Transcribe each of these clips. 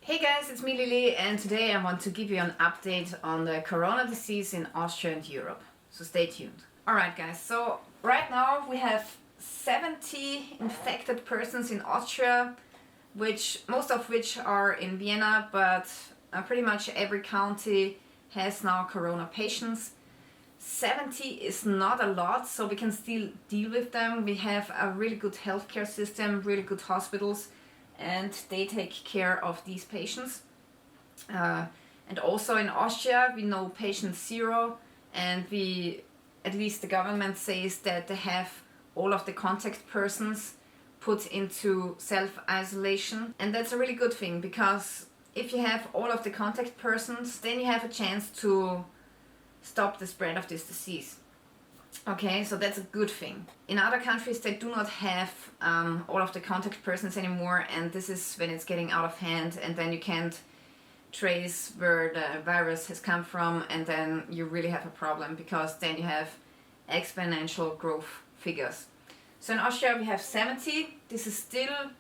Hey guys, it's me Lilly, and today I want to give you an update on the corona disease in Austria and Europe. So stay tuned. Alright guys, so right now we have 70 infected persons in Austria, most of which are in Vienna, but pretty much every county has now corona patients. 70 is not a lot, so we can still deal with them. We have a really good healthcare system, really good hospitals, and they take care of these patients. And also in Austria, we know patient zero, and at least the government says that they have all of the contact persons put into self-isolation. And that's a really good thing, because if you have all of the contact persons, then you have a chance to stop the spread of this disease. Okay, so that's a good thing. In other countries, they do not have all of the contact persons anymore, and this is when it's getting out of hand, and then you can't trace where the virus has come from, and then you really have a problem, because then you have exponential growth figures. So in Austria we have 70. This is still,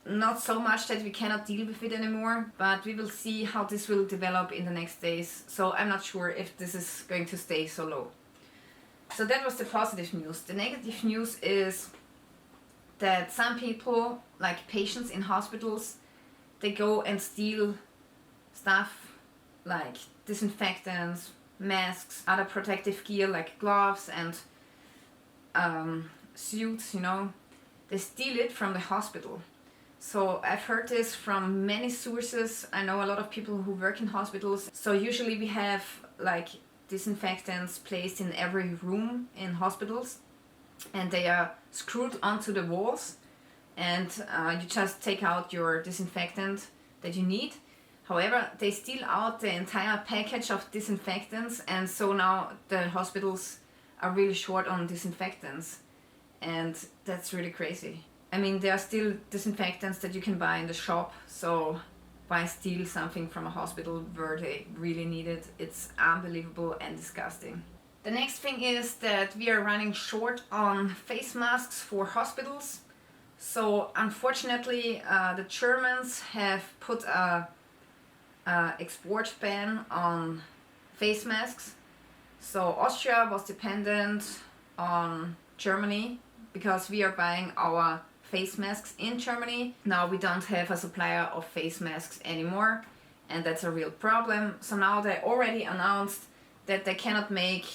not so much that we cannot deal with it anymore, but we will see how this will develop in the next days. So I'm not sure if this is going to stay so low. So that was the positive news. The negative news is that some people, like patients in hospitals, they go and steal stuff like disinfectants, masks, other protective gear like gloves and suits, They steal it from the hospital. So I've heard this from many sources. I know a lot of people who work in hospitals. So usually we have like disinfectants placed in every room in hospitals, and they are screwed onto the walls, and you just take out your disinfectant that you need. However, they steal out the entire package of disinfectants, and so now the hospitals are really short on disinfectants, and that's really crazy. I mean, there are still disinfectants that you can buy in the shop, so why steal something from a hospital where they really need it? It's unbelievable and disgusting. The next thing is that we are running short on face masks for hospitals. So unfortunately, the Germans have put a export ban on face masks. So Austria was dependent on Germany because we are buying our face masks in Germany. Now we don't have a supplier of face masks anymore, and that's a real problem. So now they already announced that they cannot make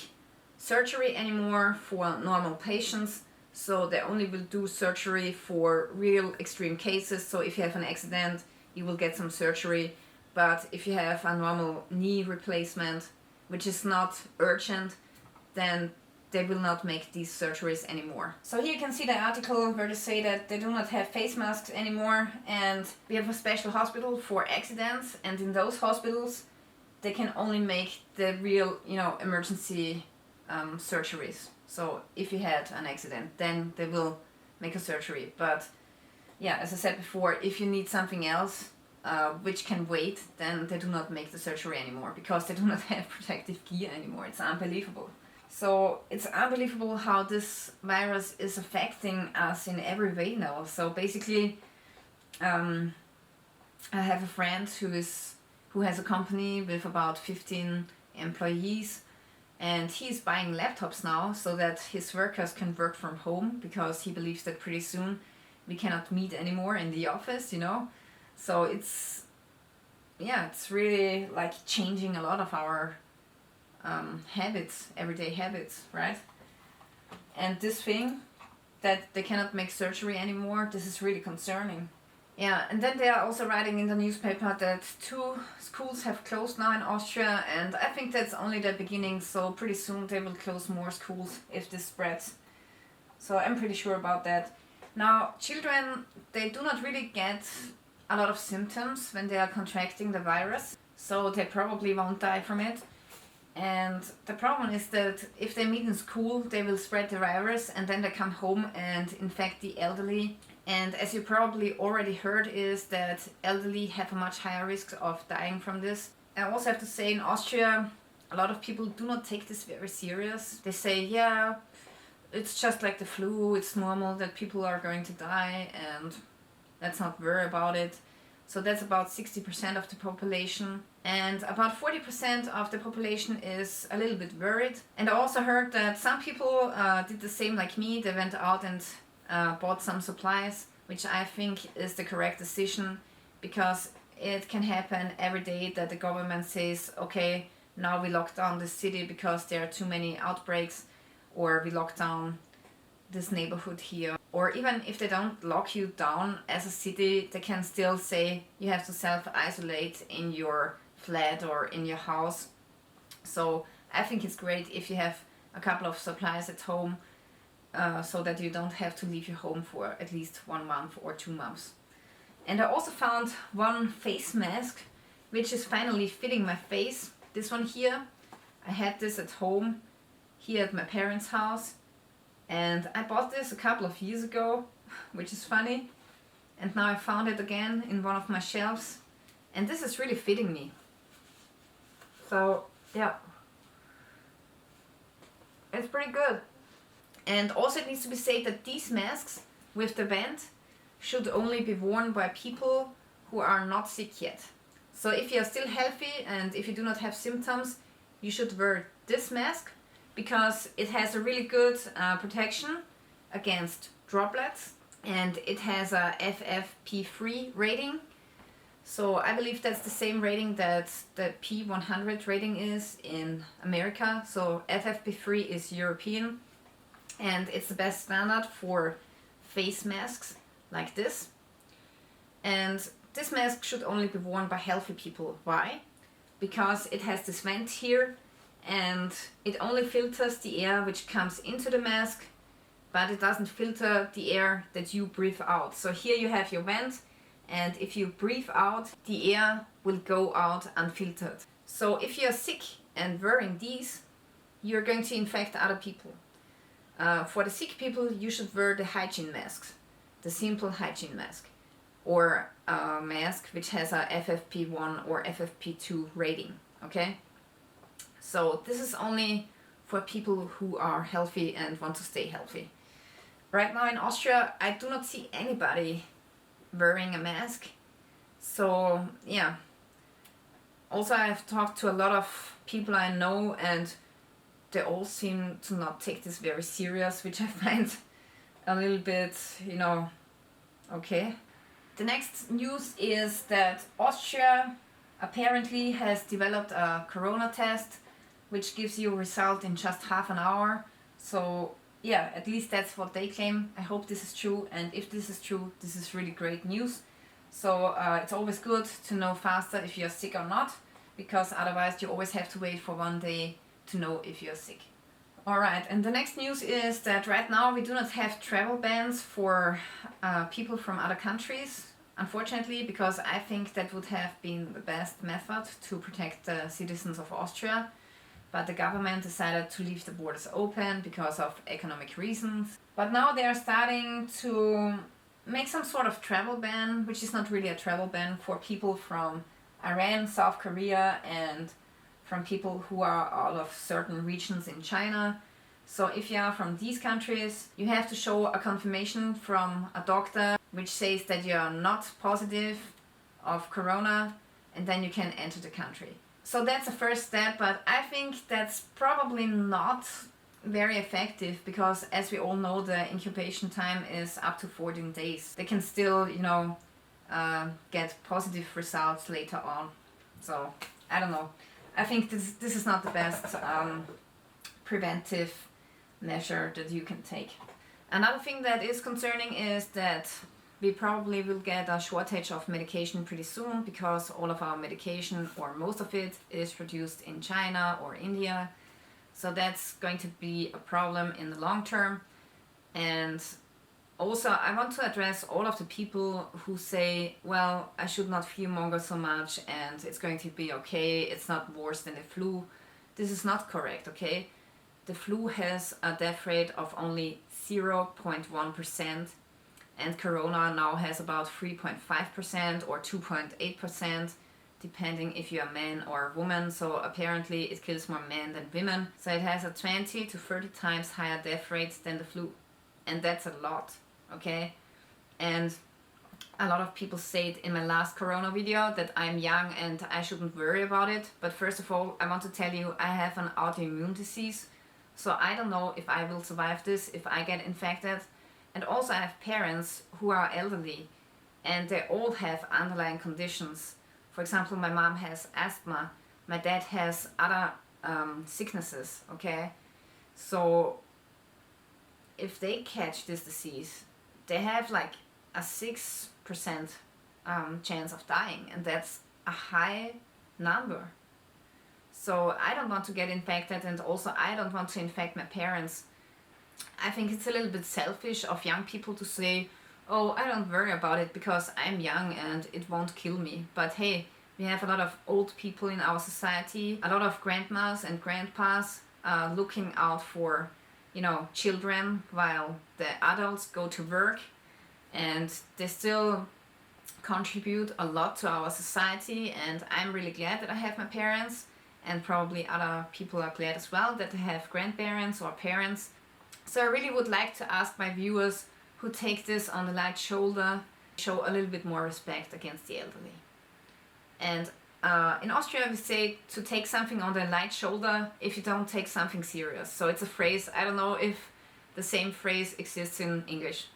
surgery anymore for normal patients, so they only will do surgery for real extreme cases. So if you have an accident, you will get some surgery, but if you have a normal knee replacement, which is not urgent, then they will not make these surgeries anymore. So here you can see the article where they say that they do not have face masks anymore, and we have a special hospital for accidents, and in those hospitals they can only make the real, emergency surgeries. So if you had an accident, then they will make a surgery. But yeah, as I said before, if you need something else which can wait, then they do not make the surgery anymore, because they do not have protective gear anymore. It's unbelievable. So it's unbelievable how this virus is affecting us in every way now. So basically, I have a friend who has a company with about 15 employees, and he's buying laptops now so that his workers can work from home, because he believes that pretty soon we cannot meet anymore in the office, So it's really like changing a lot of our habits, everyday habits, right? And this thing that they cannot make surgery anymore, this is really concerning. Yeah, and then they are also writing in the newspaper that 2 schools have closed now in Austria, and I think that's only the beginning. So pretty soon they will close more schools if this spreads. So I'm pretty sure about that. Now, children, they do not really get a lot of symptoms when they are contracting the virus, so they probably won't die from it. And the problem is that if they meet in school, they will spread the virus, and then they come home and infect the elderly. And as you probably already heard, is that elderly have a much higher risk of dying from this. I also have to say, in Austria, a lot of people do not take this very serious. They say, yeah, it's just like the flu, it's normal that people are going to die, and let's not worry about it. So that's about 60% of the population. And about 40% of the population is a little bit worried. And I also heard that some people did the same like me. They went out and bought some supplies, which I think is the correct decision, because it can happen every day that the government says, okay, now we lock down this city because there are too many outbreaks, or we lock down this neighborhood here. Or even if they don't lock you down as a city, they can still say you have to self-isolate in your flat or in your house. So I think it's great if you have a couple of supplies at home, so that you don't have to leave your home for at least 1 month or 2 months. And I also found one face mask which is finally fitting my face. This one here, I had this at home here at my parents' house, and I bought this a couple of years ago, which is funny, and now I found it again in one of my shelves, and this is really fitting me. So yeah, it's pretty good. And also it needs to be said that these masks with the vent should only be worn by people who are not sick yet. So if you are still healthy and if you do not have symptoms, you should wear this mask, because it has a really good protection against droplets, and it has a FFP3 rating. So I believe that's the same rating that the P100 rating is in America. So FFP3 is European, and it's the best standard for face masks like this. And this mask should only be worn by healthy people. Why? Because it has this vent here, and it only filters the air which comes into the mask, but it doesn't filter the air that you breathe out. So here you have your vent, and if you breathe out, the air will go out unfiltered. So if you're sick and wearing these, you're going to infect other people. For the sick people, you should wear the hygiene masks, the simple hygiene mask, or a mask which has a FFP1 or FFP2 rating, okay? So this is only for people who are healthy and want to stay healthy. Right now in Austria, I do not see anybody wearing a mask. So yeah. Also, I've talked to a lot of people I know, and they all seem to not take this very serious, which I find a little bit, okay. The next news is that Austria apparently has developed a corona test which gives you a result in just half an hour. So yeah, at least that's what they claim. I hope this is true, and if this is true, this is really great news. So it's always good to know faster if you're sick or not, because otherwise you always have to wait for 1 day to know if you're sick. Alright, and the next news is that right now we do not have travel bans for people from other countries, unfortunately, because I think that would have been the best method to protect the citizens of Austria. But the government decided to leave the borders open because of economic reasons. But now they are starting to make some sort of travel ban, which is not really a travel ban, for people from Iran, South Korea, and from people who are out of certain regions in China. So if you are from these countries, you have to show a confirmation from a doctor which says that you are not positive of corona, and then you can enter the country. So that's the first step, but I think that's probably not very effective, because as we all know, the incubation time is up to 14 days. They can still, get positive results later on. So I don't know. I think this is not the best preventive measure that you can take. Another thing that is concerning is that we probably will get a shortage of medication pretty soon, because all of our medication, or most of it, is produced in China or India. So that's going to be a problem in the long term. And also I want to address all of the people who say, well, I should not fearmonger so much and it's going to be okay, it's not worse than the flu. This is not correct, okay? The flu has a death rate of only 0.1%, and corona now has about 3.5% or 2.8%, depending if you're a man or a woman. So apparently it kills more men than women. So it has a 20 to 30 times higher death rate than the flu. And that's a lot, okay? And A lot of people said in my last corona video that I'm young and I shouldn't worry about it. But first of all, I want to tell you I have an autoimmune disease. So I don't know if I will survive this, if I get infected. And also I have parents who are elderly and they all have underlying conditions. For example, my mom has asthma, my dad has other sicknesses, okay? So if they catch this disease, they have like a 6% chance of dying, and that's a high number. So I don't want to get infected, and also I don't want to infect my parents. I think it's a little bit selfish of young people to say, oh, I don't worry about it because I'm young and it won't kill me. But hey, we have a lot of old people in our society, a lot of grandmas and grandpas looking out for, you know, children while the adults go to work, and they still contribute a lot to our society. And I'm really glad that I have my parents, and probably other people are glad as well that they have grandparents or parents. So I really would like to ask my viewers who take this on the light shoulder, show a little bit more respect against the elderly. And in Austria we say to take something on the light shoulder if you don't take something serious. So it's a phrase, I don't know if the same phrase exists in English.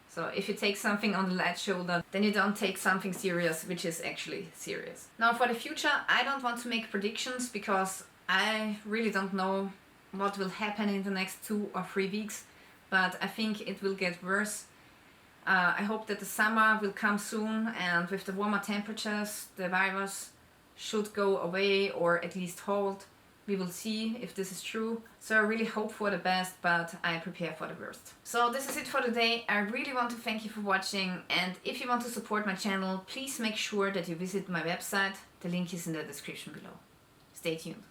So if you take something on the light shoulder, then you don't take something serious, which is actually serious. Now for the future, I don't want to make predictions because I really don't know what will happen in the next 2 or 3 weeks, but I think it will get worse. I hope that the summer will come soon, and with the warmer temperatures the virus should go away or at least halt. We will see if this is true. So I really hope for the best, but I prepare for the worst. So this is it for today. I really want to thank you for watching, and if you want to support my channel, please make sure that you visit my website. The link is in the description below. Stay tuned.